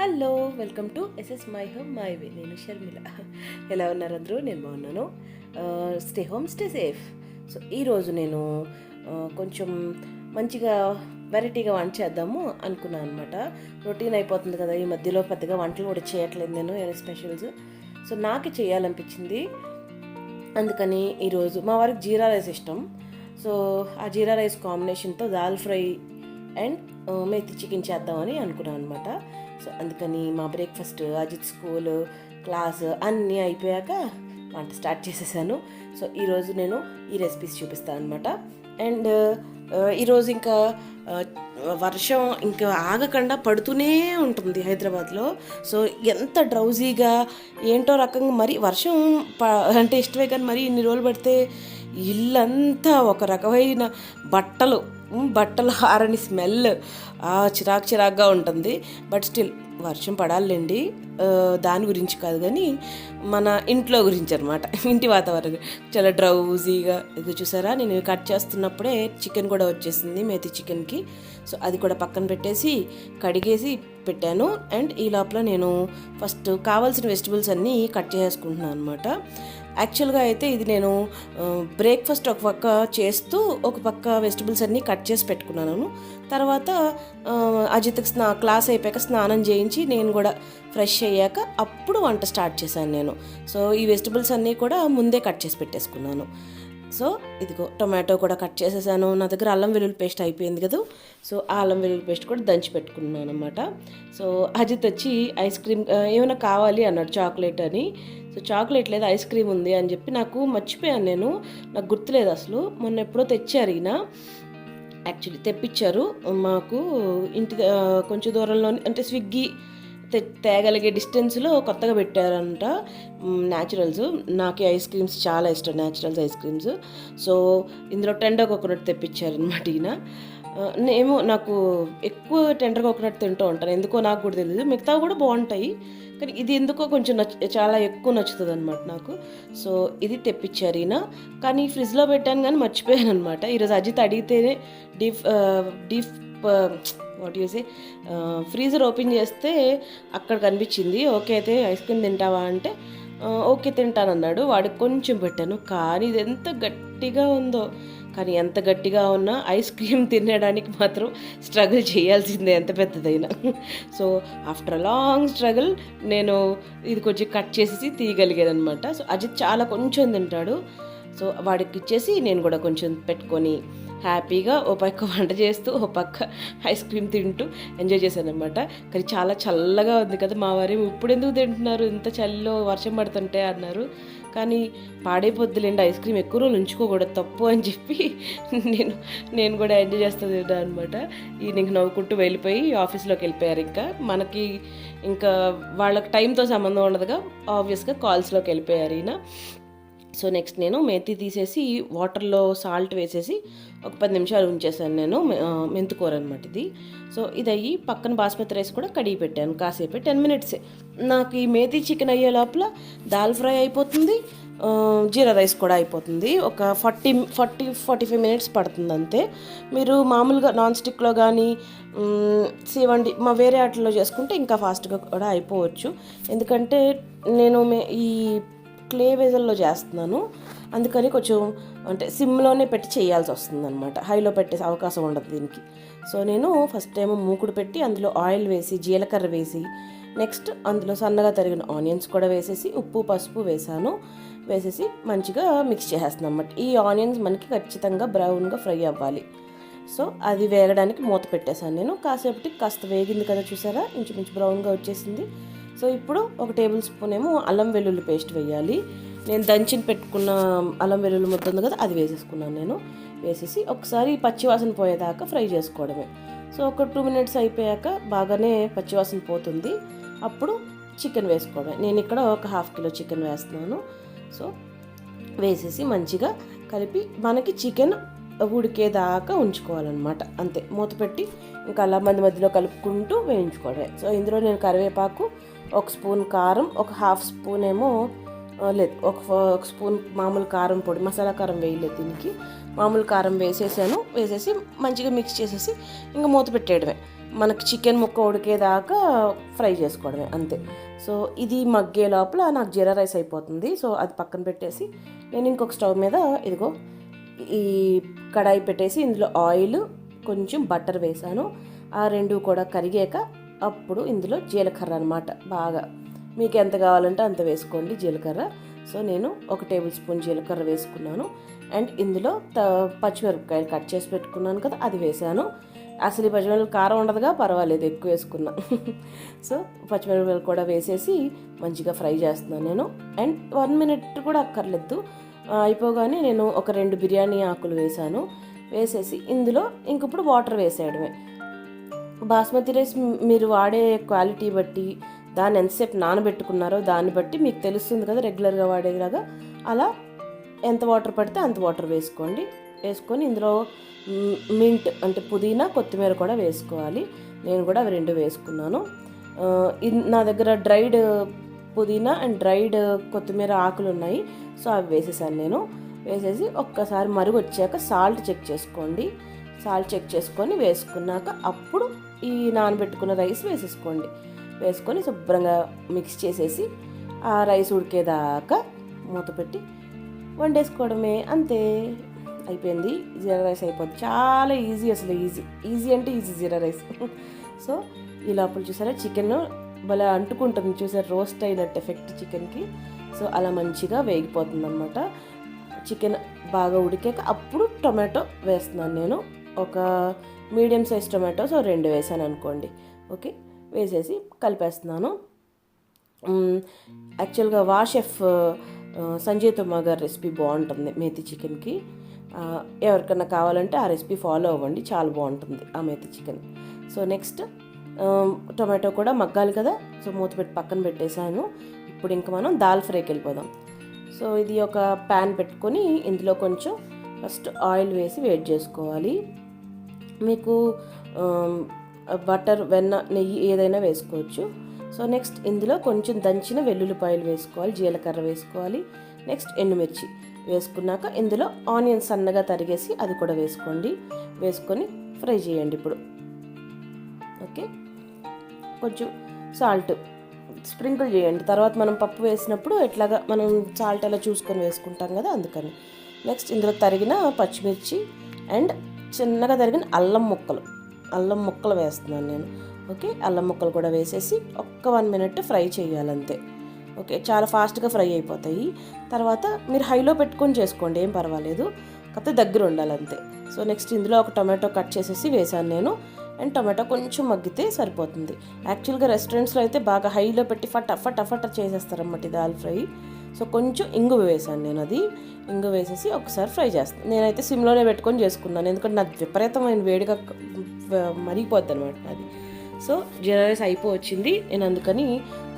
Hello, welcome to SS my home my way. నేను షర్మిల. ఎలా ఉన్నారు అందరూ? నేను బాగున్నాను. Stay home stay safe. So ఈరోజు నేను కొంచెం మంచిగా వెరైటీగా వంట చేద్దాము అనుకున్నాను అనమాట. రొటీన్ అయిపోతుంది కదా ఈ మధ్యలో, పెద్దగా వంటలు కూడా చేయట్లేదు నేను, ఏదో స్పెషల్స్. సో నాకు చేయాలనిపించింది. అందుకని ఈరోజు మా వారికి జీరా రైస్ ఇష్టం. సో ఆ జీరా రైస్ కాంబినేషన్తో dal fry and methi chicken చేద్దామని అనుకున్నాను అనమాట. సో అందుకని మా బ్రేక్ఫాస్ట్, అజిత్ స్కూల్, క్లాస్ అన్నీ అయిపోయాక వంట స్టార్ట్ చేసేసాను. సో ఈరోజు నేను ఈ రెసిపీస్ చూపిస్తాను అనమాట. అండ్ ఈరోజు ఇంకా వర్షం ఇంకా ఆగకుండా పడుతూనే ఉంటుంది హైదరాబాద్లో. సో ఎంత డ్రౌజీగా ఏంటో రకంగా మరి వర్షం అంటే ఇష్టమే, కానీ మరి ఇన్ని రోజులు పడితే ఇల్లంతా ఒక రకమైన బట్టలు ఆరని స్మెల్ చిరాకుగా ఉంటుంది. బట్ స్టిల్ వర్షం పడాలండి, దాని గురించి కాదు కానీ మన ఇంట్లో గురించి అనమాట. ఇంటి వాతావరణం చాలా డ్రౌజీగా. ఇది చూసారా, నేను కట్ చేస్తున్నప్పుడే చికెన్ కూడా వచ్చేసింది, మేతి చికెన్కి. సో అది కూడా పక్కన పెట్టేసి కడిగేసి పెట్టాను. అండ్ ఈ లోపల నేను ఫస్ట్ కావాల్సిన వెజిటబుల్స్ అన్నీ కట్ చేసుకుంటున్నాను అనమాట. యాక్చువల్గా అయితే ఇది నేను బ్రేక్ఫాస్ట్ ఒక పక్క చేస్తూ ఒక పక్క వెజిటబుల్స్ అన్నీ కట్ చేసి పెట్టుకున్నాను. తర్వాత అజిత్కి క్లాస్ అయిపోయాక స్నానం చేయించి నేను కూడా ఫ్రెష్ అయ్యాక అప్పుడు వంట స్టార్ట్ చేశాను నేను. సో ఈ వెజిటబుల్స్ అన్నీ కూడా ముందే కట్ చేసి పెట్టేసుకున్నాను. సో ఇదిగో టొమాటో కూడా కట్ చేసేసాను. నా దగ్గర అల్లం వెల్లుల్లి పేస్ట్ అయిపోయింది కదా, సో ఆ అల్లం వెల్లుల్లి పేస్ట్ కూడా దంచి పెట్టుకున్నాను అనమాట. సో అజిత్ వచ్చి ఐస్ క్రీమ్ ఏమైనా కావాలి అన్నాడు, చాక్లెట్ అని. సో చాక్లెట్ లేదు, ఐస్ క్రీమ్ ఉంది అని చెప్పి నాకు మర్చిపోయాను, నాకు గుర్తులేదు అసలు. మొన్న ఎప్పుడో తెచ్చారు ఈయన, యాక్చువల్లీ తెప్పించారు మాకు ఇంటి కొంచెం దూరంలో, అంటే స్విగ్గీ తేగలిగే డిస్టెన్స్లో కొత్తగా పెట్టారంట న్యాచురల్స్. నాకు ఐస్ క్రీమ్స్ చాలా ఇష్టం, న్యాచురల్స్ ఐస్ క్రీమ్స్. సో ఇందులో టెండర్ కోకోనట్ తెప్పించారనమాట ఈయన. నాకు ఎక్కువ టెండర్ కోకోనట్ తింటూ ఉంటాను, ఎందుకో నాకు కూడా తెలియదు. మిగతావి కూడా బాగుంటాయి, కానీ ఇది ఎందుకో కొంచెం చాలా ఎక్కువ నచ్చుతుంది అనమాట నాకు. సో ఇది తెప్పించారు ఈయన, కానీ ఫ్రిడ్జ్లో పెట్టాను కానీ మర్చిపోయాను అనమాట. ఈరోజు అజిత్ అడిగితేనే deep what you say freezer open చేస్తే అక్కడ కనిపించింది. ఓకే అయితే ఐస్ క్రీమ్ తింటావా అంటే ఓకే తింటానన్నాడు. వాడికి కొంచెం పెట్టాను, కానీ ఇది ఎంత గట్టిగా ఉందో. కానీ ఎంత గట్టిగా ఉన్నా ఐస్ క్రీమ్ తినడానికి మాత్రం స్ట్రగుల్ చేయాల్సిందే, ఎంత పెద్దదైనా. సో ఆఫ్టర్ లాంగ్ స్ట్రగుల్ నేను ఇది కొంచెం కట్ చేసి తీయగలిగాను అనమాట. సో అజిత్ చాలా కొంచెం తింటాడు. సో వాడికి ఇచ్చేసి నేను కూడా కొంచెం పెట్టుకొని హ్యాపీగా ఓ పక్క వంట చేస్తూ ఓ పక్క ఐస్ క్రీమ్ తింటూ ఎంజాయ్ చేశాను అనమాట. కానీ చాలా చల్లగా ఉంది కదా, మా వారు ఇప్పుడు ఎందుకు తింటున్నారు ఇంత చలిలో, వర్షం పడుతుంటే అన్నారు. కానీ పాడైపోద్దులేండి, ఐస్ క్రీమ్ ఎక్కువ రోజులు ఉంచుకోకూడదు, తప్పు అని చెప్పి నేను కూడా ఎంజాయ్ చేస్తుంది అనమాట. ఈయనకి నవ్వుకుంటూ వెళ్ళిపోయి ఆఫీస్లోకి వెళ్ళిపోయారు. ఇంకా వాళ్ళకి టైంతో సంబంధం ఉండదుగా, ఆబ్వియస్గా కాల్స్లోకి వెళ్ళిపోయారు ఈయన. సో నెక్స్ట్ నేను మేతి తీసేసి వాటర్లో సాల్ట్ వేసేసి ఒక 10 నిమిషాలు ఉంచేసాను నేను. మెంతుకూర అనమాట ఇది. సో ఇది అయ్యి పక్కన బాస్మతి రైస్ కూడా కడిగి పెట్టాను కాసేపు, 10 మినిట్సే. నాకు ఈ మేతి చికెన్ అయ్యే లోపల దాల్ ఫ్రై అయిపోతుంది, జీరా రైస్ కూడా అయిపోతుంది. ఒక 45 మినిట్స్ పడుతుంది అంతే. మీరు మామూలుగా నాన్ స్టిక్లో కానీ సేవండి మా వేరే వాటిలో చేసుకుంటే ఇంకా ఫాస్ట్గా కూడా అయిపోవచ్చు. ఎందుకంటే నేను ఈ క్లే వెజల్లో చేస్తున్నాను, అందుకని కొంచెం అంటే సిమ్లోనే పెట్టి చేయాల్సి వస్తుంది అనమాట. హైలో పెట్టే అవకాశం ఉండదు దీనికి. సో నేను ఫస్ట్ టైం మూకుడు పెట్టి అందులో ఆయిల్ వేసి, జీలకర్ర వేసి, నెక్స్ట్ అందులో సన్నగా తరిగిన ఆనియన్స్ కూడా వేసేసి ఉప్పు పసుపు వేసేసి మంచిగా మిక్స్ చేసేస్తున్నాను అనమాట. ఈ ఆనియన్స్ మనకి ఖచ్చితంగా బ్రౌన్గా ఫ్రై అవ్వాలి. సో అది వేగడానికి మూత పెట్టేశాను నేను. కాసేపటికి కాస్త వేగింది కదా, చూసారా ఇంచుమించు బ్రౌన్గా వచ్చేసింది. సో ఇప్పుడు ఒక టేబుల్ స్పూన్ ఏమో అల్లం వెల్లుల్లి పేస్ట్ వేయాలి. నేను దంచిన పెట్టుకున్న అల్లం వెల్లుల్లి ముద్ద ఉంది కదా, అది వేసేసుకున్నాను నేను. వేసేసి ఒకసారి పచ్చివాసన పోయేదాకా ఫ్రై చేసుకోవడమే. సో ఒక 2 మినిట్స్ అయిపోయాక బాగానే పచ్చివాసన పోతుంది, అప్పుడు చికెన్ వేసుకోవడమే. నేను ఇక్కడ ఒక 1/2 కిలో చికెన్ వేస్తున్నాను. సో వేసేసి మంచిగా కలిపి మనకి చికెన్ ఉడికేదాకా ఉంచుకోవాలన్నమాట, అంతే. మూత పెట్టి ఇంకా అలా మధ్యలో కలుపుకుంటూ వేయించుకోవడమే. సో ఇందులో నేను కరివేపాకు, 1 స్పూన్ కారం, ఒక 1/2 స్పూన్ ఏమో లేదు, ఒక స్పూన్ మామూలు కారం పొడి, మసాలా కారం వేయలేదు దీనికి, మామూలు కారం వేసేసి మంచిగా మిక్స్ చేసేసి ఇంకా మూత పెట్టేయడమే. మనకి చికెన్ ముక్క ఉడికేదాకా ఫ్రై చేసుకోవడమే అంతే. సో ఇది మగ్గే లోపల నాకు జీరా రైస్ అయిపోతుంది. సో అది పక్కన పెట్టేసి నేను ఇంకొక స్టవ్ మీద ఇదిగో ఈ కడాయి పెట్టేసి ఇందులో ఆయిల్ కొంచెం బటర్ వేసాను. ఆ రెండు కూడా కరిగాక అప్పుడు ఇందులో జీలకర్ర అనమాట, బాగా మీకు ఎంత కావాలంటే అంత వేసుకోండి జీలకర్ర. సో నేను 1 టేబుల్ స్పూన్ జీలకర్ర వేసుకున్నాను. అండ్ ఇందులో పచ్చిమిరపకాయలు కట్ చేసి పెట్టుకున్నాను కదా, అది వేసాను. అసలు ఈ పచ్చిమిరపకాయలు కారం ఉండదుగా, పర్వాలేదు ఎక్కువ వేసుకున్నా. సో పచ్చిమిరపకాయలు కూడా వేసేసి మంచిగా ఫ్రై చేస్తున్నాను నేను. అండ్ 1 మినిట్ కూడా అక్కర్లేదు, అయిపోగానే నేను ఒక 2 బిర్యానీ ఆకులు వేసాను. వేసేసి ఇందులో ఇంకప్పుడు వాటర్ వేసేయడమే. బాస్మతి రైస్ మీరు వాడే క్వాలిటీ బట్టి, దాన్ని ఎంతసేపు నానబెట్టుకున్నారో దాన్ని బట్టి మీకు తెలుస్తుంది కదా, రెగ్యులర్గా వాడేలాగా అలా ఎంత వాటర్ పడితే అంత వాటర్ వేసుకోండి. వేసుకొని ఇందులో మింట్ అంటే పుదీనా, కొత్తిమీర కూడా వేసుకోవాలి. నేను కూడా అవి 2 వేసుకున్నాను. నా దగ్గర డ్రైడ్ పుదీనా అండ్ డ్రైడ్ కొత్తిమీర ఆకులు ఉన్నాయి. సో అవి వేసేసాను నేను. వేసేసి ఒక్కసారి మరుగు వచ్చాక సాల్ట్ చెక్ చేసుకోండి. సాల్ట్ చెక్ చేసుకొని వేసుకున్నాక అప్పుడు ఈ నానబెట్టుకున్న రైస్ వేసేసుకోండి. వేసుకొని శుభ్రంగా మిక్స్ చేసేసి ఆ రైస్ ఉడికేదాకా మూత పెట్టి వండేసుకోవడమే, అంతే అయిపోయింది. జీరా రైస్ అయిపోద్ది. చాలా ఈజీ, అసలు ఈజీ అంటే ఈజీ జీరా రైస్. సో ఈ లోపల చూసారా చికెన్ భలే అంటుకుంటుంది, చూసారా రోస్ట్ అయినట్టు ఎఫెక్ట్ చికెన్కి. సో అలా మంచిగా వేగిపోతుంది అన్నమాట. చికెన్ బాగా ఉడికాక అప్పుడు టొమాటో వేస్తున్నాను నేను. ఒక మీడియం సైజ్ టొమాటో, సో 2 వేసాను అనుకోండి. ఓకే, వేసేసి కలిపేస్తున్నాను. యాక్చువల్గా వాషెఫ్ సంజయ్ తొమ్మ గారి రెసిపీ బాగుంటుంది మేతి చికెన్కి. ఎవరికన్నా కావాలంటే ఆ రెసిపీ ఫాలో అవ్వండి, చాలా బాగుంటుంది ఆ methi chicken. So next tomato కూడా మగ్గాలి కదా, సో మూత పెట్టి పక్కన పెట్టేశాను. ఇప్పుడు ఇంకా మనం దాల్ ఫ్రైకి వెళ్ళిపోదాం. సో ఇది ఒక ప్యాన్ పెట్టుకొని ఇందులో కొంచెం ఫస్ట్ ఆయిల్ వేసి వేడి చేసుకోవాలి. మీకు బటర్, వెన్న, నెయ్యి ఏదైనా వేసుకోవచ్చు. సో నెక్స్ట్ ఇందులో కొంచెం దంచిన వెల్లుల్లిపాయలు వేసుకోవాలి, జీలకర్ర వేసుకోవాలి. నెక్స్ట్ ఎండుమిర్చి వేసుకున్నాక ఇందులో ఆనియన్ సన్నగా తరిగేసి అది కూడా వేసుకోండి. వేసుకొని ఫ్రై చేయండి ఇప్పుడు. ఓకే, కొంచెం సాల్ట్ స్ప్రింకిల్ చేయండి. తర్వాత మనం పప్పు వేసినప్పుడు ఎట్లాగా మనం సాల్ట్ ఎలా చూసుకొని వేసుకుంటాం కదా, అందుకని. నెక్స్ట్ ఇందులో తరిగిన పచ్చిమిర్చి అండ్ చిన్నగా తరిగిన అల్లం ముక్కలు వేస్తున్నాను నేను. ఓకే, అల్లం ముక్కలు కూడా వేసేసి ఒక్క 1 మినిట్ ఫ్రై చేయాలంతే. ఓకే, చాలా ఫాస్ట్గా ఫ్రై అయిపోతాయి. తర్వాత మీరు హైలో పెట్టుకొని చేసుకోండి, ఏం పర్వాలేదు, కాకపోతే దగ్గర ఉండాలంతే. సో నెక్స్ట్ ఇందులో ఒక టొమాటో కట్ చేసేసి వేసాను నేను. అండ్ టొమాటో కొంచెం మగ్గితే సరిపోతుంది. యాక్చువల్గా రెస్టారెంట్స్లో అయితే బాగా హైలో పెట్టి ఫట చేసేస్తారన్నమాట ఈ దాల్ ఫ్రై. సో కొంచెం ఇంగువ వేసాను నేను. అది ఇంగువ వేసేసి ఒకసారి ఫ్రై చేస్తాను. నేనైతే సిమ్లోనే పెట్టుకొని చేసుకున్నాను, ఎందుకంటే నాకు విపరీతమైన వేడిగా మరిగిపోద్ది అనమాట అది. సో జీరా రైస్ అయిపోవచ్చింది. నేను అందుకని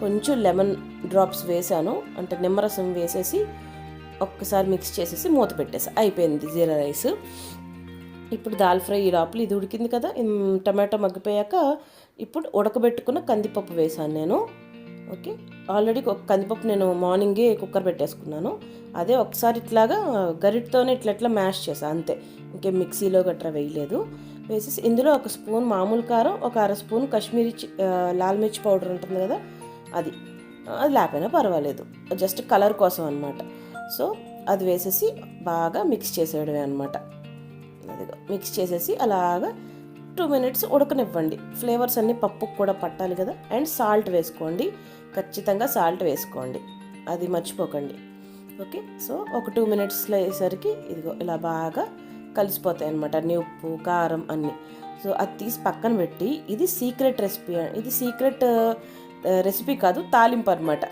కొంచెం లెమన్ డ్రాప్స్ వేసాను, అంటే నిమ్మరసం వేసేసి ఒక్కసారి మిక్స్ చేసేసి మూత పెట్టేసి అయిపోయింది జీరా రైస్. ఇప్పుడు దాల్ ఫ్రై ఈ లోపల ఇది ఉడికింది కదా, టమాటో మగ్గిపోయాక ఇప్పుడు ఉడకబెట్టుకున్న కందిపప్పు వేసాను నేను. ఓకే, ఆల్రెడీ ఒక కందిపప్పు నేను మార్నింగే కుక్కర్ పెట్టేసుకున్నాను. అదే ఒకసారి ఇట్లాగా గరిటతోనే ఇట్లా మ్యాష్ చేసాను అంతే, ఇంకే మిక్సీలో గట్రా వేయలేదు. వేసేసి ఇందులో 1 స్పూన్ మామూలు కారం, ఒక 1/2 స్పూన్ కాశ్మీరీ లాల్ మిర్చి పౌడర్ ఉంటుంది కదా, అది లేకపోయినా పర్వాలేదు, జస్ట్ కలర్ కోసం అనమాట. సో అది వేసేసి బాగా మిక్స్ చేసేయడమే అనమాట. అదిగో మిక్స్ చేసేసి అలాగా 2 మినిట్స్ ఉడకనివ్వండి. ఫ్లేవర్స్ అన్నీ పప్పుకు కూడా పట్టాలి కదా. అండ్ సాల్ట్ వేసుకోండి, ఖచ్చితంగా సాల్ట్ వేసుకోండి, అది మర్చిపోకండి. ఓకే, సో ఒక 2 మినిట్స్లో అయ్యేసరికి ఇదిగో ఇలా బాగా కలిసిపోతాయి అన్నమాట, అన్ని ఉప్పు కారం అన్నీ. సో అది తీసి పక్కన పెట్టి, ఇది సీక్రెట్ రెసిపీ, ఇది సీక్రెట్ రెసిపీ కాదు, తాలింపు అనమాట.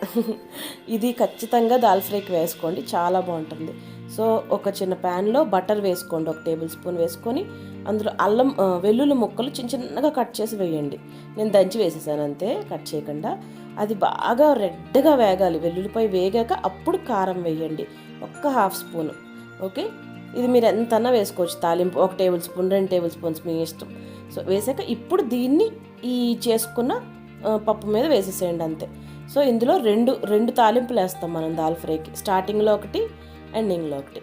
ఇది ఖచ్చితంగా దాల్ ఫ్రైకి వేసుకోండి, చాలా బాగుంటుంది. సో ఒక చిన్న ప్యాన్లో బటర్ వేసుకోండి, 1 టేబుల్ స్పూన్ వేసుకొని అందులో వెల్లుల్లి ముక్కలు చిన్నగా కట్ చేసి వేయండి. నేను దంచి వేసేసాను అంతే, కట్ చేయకుండా. అది బాగా రెడ్గా వేగాలి, వెల్లుల్లిపై వేగాక అప్పుడు కారం వేయండి, 1/2 స్పూన్. ఓకే, ఇది మీరు ఎంతన్నా వేసుకోవచ్చు తాలింపు, 1 టేబుల్ స్పూన్ 2 టేబుల్ స్పూన్స్ మీ ఇష్టం. సో వేసాక ఇప్పుడు దీన్ని ఈ చేసుకున్న పప్పు మీద వేసేసేయండి అంతే. సో ఇందులో రెండు తాలింపులు వేస్తాం మనం దాల్ ఫ్రైకి, స్టార్టింగ్లో ఒకటి ఎండింగ్లో ఒకటి.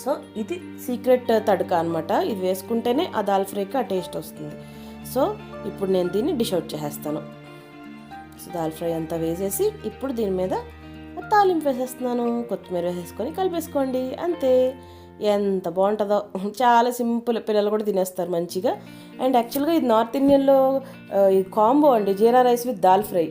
సో ఇది సీక్రెట్ తడక అనమాట, ఇది వేసుకుంటేనే ఆ దాల్ ఫ్రైకి ఆ టేస్ట్ వస్తుంది. సో ఇప్పుడు నేను దీన్ని డిష్ అవుట్ చేసేస్తాను. సో దాల్ ఫ్రై అంతా వేసేసి ఇప్పుడు దీని మీద తాలింపు వేసేస్తున్నాను. కొత్తిమీర వేసేసుకొని కలిపేసుకోండి, అంతే. ఎంత బాగుంటుందో, చాలా సింపుల్, పిల్లలు కూడా తినేస్తారు మంచిగా. అండ్ యాక్చువల్గా ఇది నార్త్ ఇండియన్లో ఈ కాంబో అండి, జీరా రైస్ విత్ దాల్ ఫ్రై.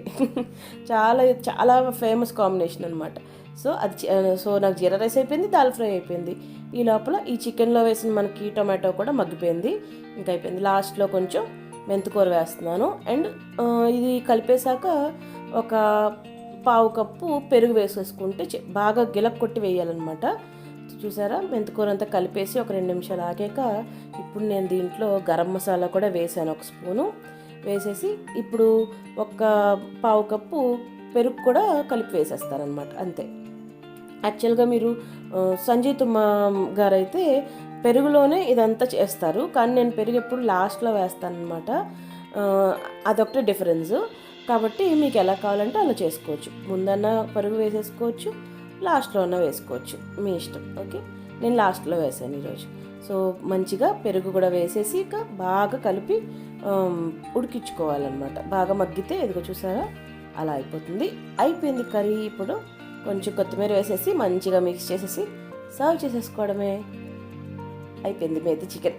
చాలా చాలా ఫేమస్ కాంబినేషన్ అనమాట. సో నాకు జీరా రైస్ అయిపోయింది, దాల్ ఫ్రై అయిపోయింది. ఈ లోపల ఈ చికెన్లో వేసిన మనకి టొమాటో కూడా మగ్గిపోయింది, ఇంకా అయిపోయింది. లాస్ట్లో కొంచెం మెంతికూర వేస్తున్నాను. అండ్ ఇది కలిపేశాక ఒక పావు కప్పు పెరుగు వేసేసుకుంటే బాగా గిలక్ కొట్టి వేయాలన్నమాట. చూసారా, మెంతికూర అంతా కలిపేసి ఒక 2 నిమిషాలు ఆగాక ఇప్పుడు నేను దీంట్లో గరం మసాలా కూడా వేసాను, 1 స్పూను వేసేసి ఇప్పుడు ఒక పావు కప్పు పెరుగు కూడా కలిపి వేసేస్తారనమాట, అంతే. యాక్చువల్గా మీరు సంజయ్ తుమ్మ గారైతే పెరుగులోనే ఇదంతా చేస్తారు, కానీ నేను పెరుగు ఎప్పుడు లాస్ట్లో వేస్తానమాట. అదొకటే డిఫరెన్స్. కాబట్టి మీకు ఎలా కావాలంటే అలా చేసుకోవచ్చు. ముందన్నా పెరుగు వేసేసుకోవచ్చు, లాస్ట్లో అన్నా వేసుకోవచ్చు, మీ ఇష్టం. ఓకే, నేను లాస్ట్లో వేసాను ఈరోజు. సో మంచిగా పెరుగు కూడా వేసేసి ఇక బాగా కలిపి ఉడికించుకోవాలన్నమాట. బాగా మగ్గితే ఇదిగో చూసారా అలా అయిపోయింది కర్రీ. ఇప్పుడు కొంచెం కొత్తిమీర వేసేసి మంచిగా మిక్స్ చేసేసి సర్వ్ చేసేసుకోవడమే. అయిపోయింది మేతి చికెన్.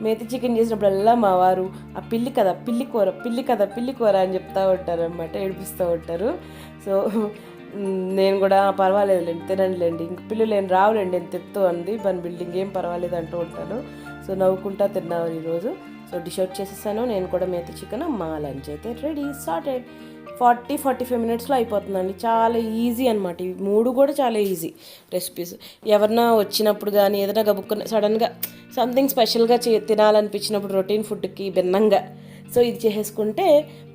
మేతి చికెన్ చేసినప్పుడల్లా మా వారు ఆ పిల్లి కదా పిల్లి కూర అని చెప్తూ ఉంటారు అనమాట, ఏడిపిస్తూ ఉంటారు. సో నేను కూడా పర్వాలేదులేండి తినండిలేండి, ఇంక పిల్లలు ఏం రావులేండి, నేను తెత్తు అంది మన బిల్డింగ్, ఏం పర్వాలేదు అంటూ ఉంటాను. సో నవ్వుకుంటా తిన్నాను ఈరోజు. సో డిష్ అవుట్ చేసేసాను నేను కూడా మేతి చికెన్. మా లంచ్ అయితే రెడీ, స్టార్టెడ్. 40-45 మినిట్స్లో అయిపోతుందండి. చాలా ఈజీ అనమాట, ఇవి 3 కూడా చాలా ఈజీ రెసిపీస్. ఎవరన్నా వచ్చినప్పుడు కానీ ఏదైనా గబుక్కున్న సడన్గా సంథింగ్ స్పెషల్గా తినాలనిపించినప్పుడు రొటీన్ ఫుడ్కి భిన్నంగా సో ఇది చేసేసుకుంటే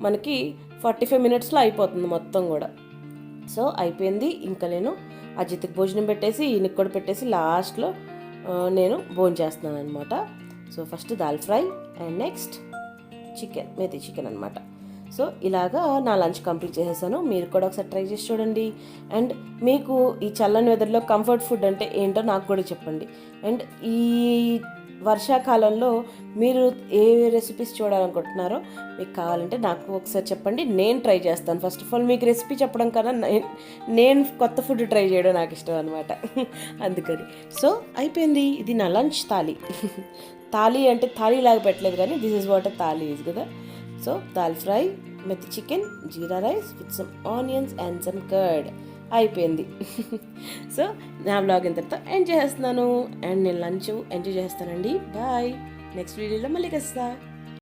మనకి 45 మినిట్స్లో అయిపోతుంది మొత్తం కూడా. సో అయిపోయింది. ఇంకా నేను అజిత్కి భోజనం పెట్టేసి ఈయనకి కూడా పెట్టేసి లాస్ట్లో నేను భోజనం చేస్తున్నాను అనమాట. So first dal fry and next chicken, methi chicken అనమాట. సో ఇలాగా నా లంచ్ కంప్లీట్ చేసేసాను. మీరు కూడా ఒకసారి ట్రై చేసి చూడండి. అండ్ మీకు ఈ చల్లని వెదర్లో కంఫర్ట్ ఫుడ్ అంటే ఏంటో నాకు కూడా చెప్పండి. అండ్ ఈ వర్షాకాలంలో మీరు ఏ రెసిపీస్ చూడాలనుకుంటున్నారో మీకు కావాలంటే నాకు ఒకసారి చెప్పండి, నేను ట్రై చేస్తాను. ఫస్ట్ ఆఫ్ ఆల్ మీకు రెసిపీ చెప్పడం కన్నా నేను కొత్త ఫుడ్ ట్రై చేయడం నాకు ఇష్టం అనమాట, అందుకని. సో అయిపోయింది, ఇది నా లంచ్ థాలీ. థాలీ అంటే థాలీ లాగా పెట్టలేదు కానీ this is what thali is కదా. So dal fry, methi chicken, jeera rice with some onions and some curd అయిపోయింది. సో నా వ్లాగ్ ఇంతటితో ఎండ్ చేస్తున్నాను. అండ్ నేను లంచ్ ఎంజాయ్ చేస్తానండి. బాయ్, నెక్స్ట్ వీడియోలో మళ్ళీ కలుస్తా.